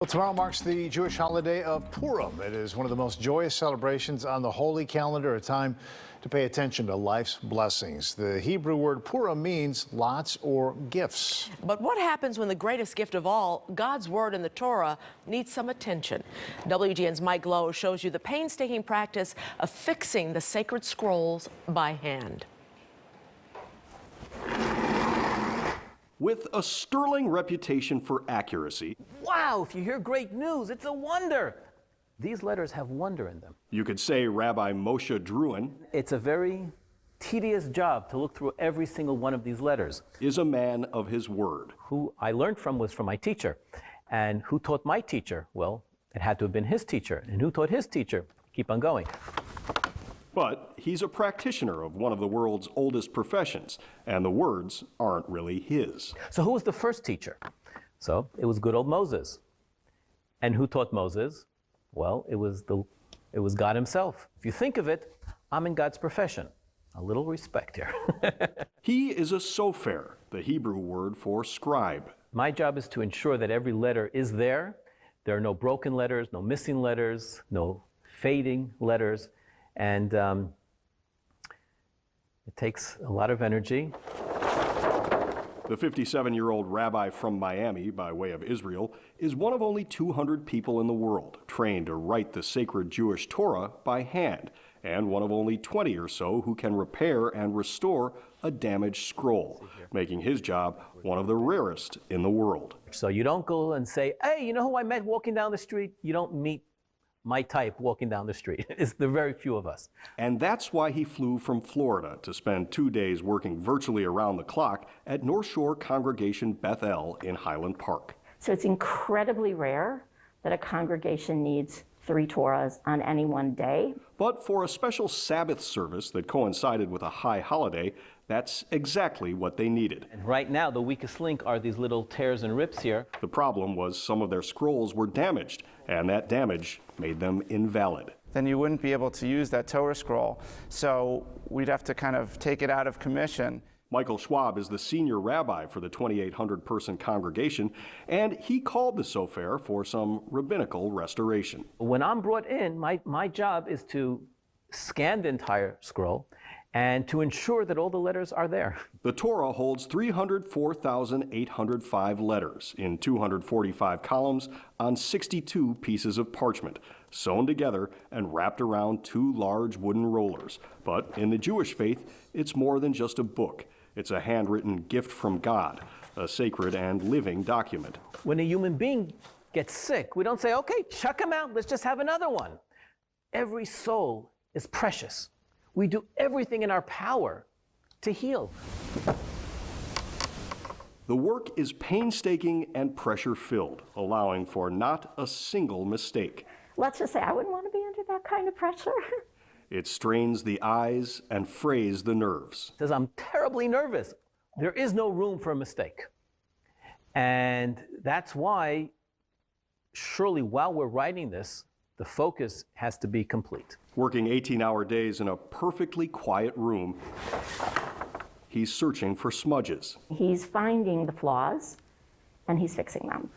Well, tomorrow marks the Jewish holiday of Purim. It is one of the most joyous celebrations on the holy calendar, a time to pay attention to life's blessings. The Hebrew word Purim means lots or gifts. But what happens when the greatest gift of all, God's word in the Torah, needs some attention? WGN's Mike Lowe shows you the painstaking practice of fixing the sacred scrolls by hand. With a sterling reputation for accuracy, wow, if you hear great news, it's a wonder. These letters have wonder in them. You could say Rabbi Moshe Druin It's a very tedious job to look through every single one of these letters. Is a man of his word. Who I learned from was from my teacher. And who taught my teacher? Well, it had to have been his teacher. And who taught his teacher? Keep on going. But he's a practitioner of one of the world's oldest professions, and the words aren't really his. So who was the first teacher? So it was good old Moses. And who taught Moses? Well, it was God himself. If you think of it, I'm in God's profession. A little respect here. He is a sofer, the Hebrew word for scribe. My job is to ensure that every letter is there. There are no broken letters, no missing letters, no fading letters. And it takes a lot of energy. The 57-year-old rabbi from Miami, by way of Israel, is one of only 200 people in the world trained to write the sacred Jewish Torah by hand, and one of only 20 or so who can repair and restore a damaged scroll, making his job one of the rarest in the world. So you don't go and say, hey, you know who I met walking down the street? You don't meet my type walking down the street. It's the very few of us. And that's why he flew from Florida to spend 2 days working virtually around the clock at North Shore Congregation Beth-El in Highland Park. So it's incredibly rare that a congregation needs 3 Torahs on any one day. But for a special Sabbath service that coincided with a high holiday, that's exactly what they needed. And right now, the weakest link are these little tears and rips here. The problem was some of their scrolls were damaged, and that damage made them invalid. Then you wouldn't be able to use that Torah scroll. So we'd have to kind of take it out of commission. Michael Schwab is the senior rabbi for the 2,800-person congregation, and he called the sofer for some rabbinical restoration. When I'm brought in, my job is to scan the entire scroll and to ensure that all the letters are there. The Torah holds 304,805 letters in 245 columns on 62 pieces of parchment, sewn together and wrapped around 2 large wooden rollers. But in the Jewish faith, it's more than just a book. It's a handwritten gift from God, a sacred and living document. When a human being gets sick, we don't say, okay, chuck him out, let's just have another one. Every soul is precious. We do everything in our power to heal. The work is painstaking and pressure-filled, allowing for not a single mistake. Let's just say I wouldn't want to be under that kind of pressure. It strains the eyes and frays the nerves. Says, I'm terribly nervous. There is no room for a mistake. And that's why, surely while we're writing this, the focus has to be complete. Working 18-hour days in a perfectly quiet room, he's searching for smudges. He's finding the flaws and he's fixing them.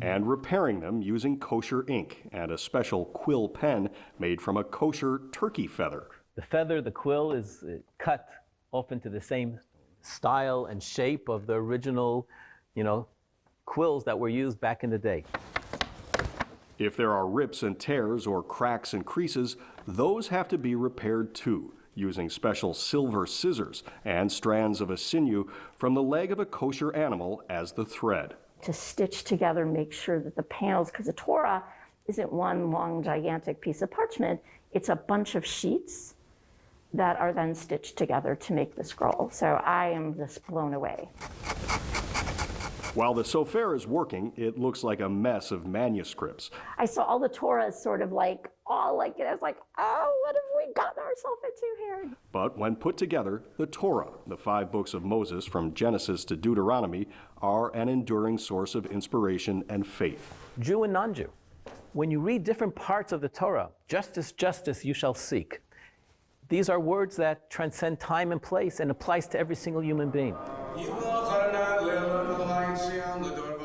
And repairing them using kosher ink and a special quill pen made from a kosher turkey feather. The feather, the quill, is cut often to the same style and shape of the original, quills that were used back in the day. If there are rips and tears or cracks and creases, those have to be repaired too, using special silver scissors and strands of a sinew from the leg of a kosher animal as the thread. To stitch together, make sure that the panels, because the Torah isn't one long, gigantic piece of parchment, it's a bunch of sheets that are then stitched together to make the scroll. So I am just blown away. While the sofer is working, it looks like a mess of manuscripts. I saw all the Torahs sort of I was like, oh, what have we gotten ourselves into here? But when put together, the Torah, the 5 books of Moses from Genesis to Deuteronomy, are an enduring source of inspiration and faith. Jew and non-Jew, when you read different parts of the Torah, justice, justice you shall seek. These are words that transcend time and place and applies to every single human being.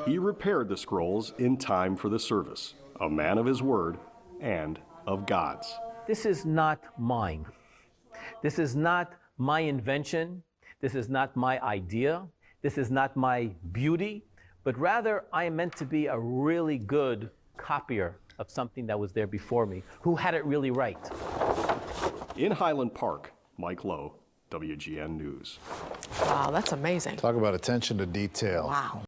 He repaired the scrolls in time for the service, a man of his word and of God's. This is not mine. This is not my invention. This is not my idea. This is not my beauty, but rather I am meant to be a really good copier of something that was there before me, who had it really right. In Highland Park, Mike Lowe, WGN News. Wow, that's amazing. Talk about attention to detail. Wow.